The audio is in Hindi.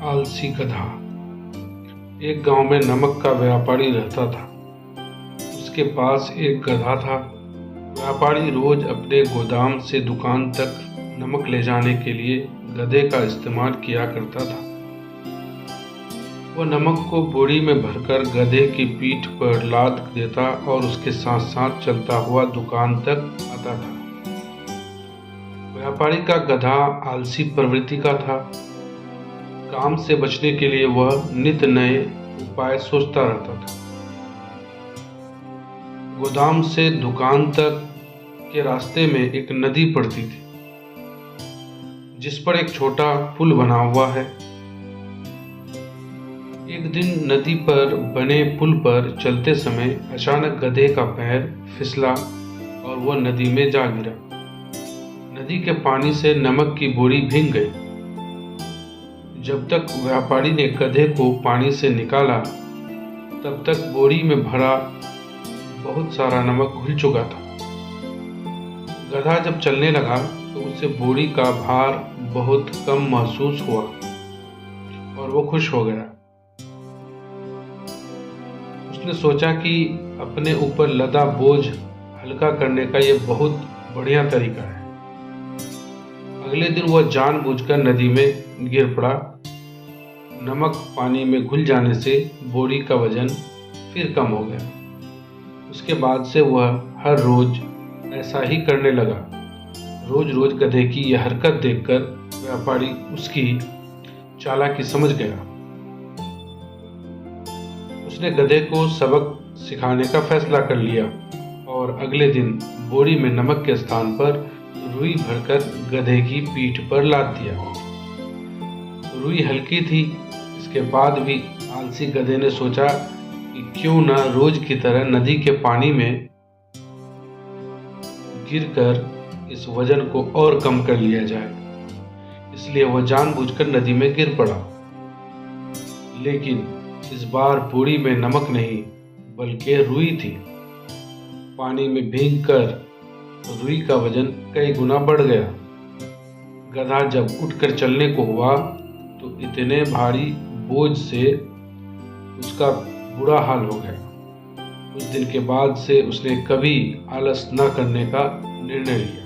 आलसी गधा। एक गांव में नमक का व्यापारी रहता था। उसके पास एक गधा था। व्यापारी रोज अपने गोदाम से दुकान तक नमक ले जाने के लिए गधे का इस्तेमाल किया करता था। वह नमक को बोरी में भरकर गधे की पीठ पर लाद देता और उसके साथ साथ चलता हुआ दुकान तक आता था। व्यापारी का गधा आलसी प्रवृत्ति का था। काम से बचने के लिए वह नित नए उपाय सोचता रहता था। गोदाम से दुकान तक के रास्ते में एक नदी पड़ती थी, जिस पर एक छोटा पुल बना हुआ है। एक दिन नदी पर बने पुल पर चलते समय अचानक गधे का पैर फिसला और वह नदी में जा गिरा। नदी के पानी से नमक की बोरी भीग गई। जब तक व्यापारी ने गधे को पानी से निकाला, तब तक बोरी में भरा बहुत सारा नमक घुल चुका था। गधा जब चलने लगा तो उसे बोरी का भार बहुत कम महसूस हुआ और वो खुश हो गया। उसने सोचा कि अपने ऊपर लदा बोझ हल्का करने का ये बहुत बढ़िया तरीका है। अगले दिन वह जानबूझकर नदी में गिर पड़ा। नमक पानी में घुल जाने से बोरी का वजन फिर कम हो गया। उसके बाद से वह हर रोज ऐसा ही करने लगा। रोज रोज गधे की यह हरकत देखकर व्यापारी उसकी चालाकी समझ गया। उसने गधे को सबक सिखाने का फैसला कर लिया और अगले दिन बोरी में नमक के स्थान पर रुई भरकर गधे की पीठ पर लाद दिया। रुई हल्की थी। इसके बाद भी आलसी गधे ने सोचा कि क्यों न रोज की तरह नदी के पानी में गिरकर इस वजन को और कम कर लिया जाए। इसलिए वह जानबूझकर नदी में गिर पड़ा। लेकिन इस बार बोरी में नमक नहीं बल्कि रुई थी। पानी में भीगकर रुई का वजन कई गुना बढ़ गया। गधा जब उठकर चलने को हुआ तो इतने भारी बोझ से उसका बुरा हाल हो गया। उस दिन के बाद से उसने कभी आलस न करने का निर्णय लिया।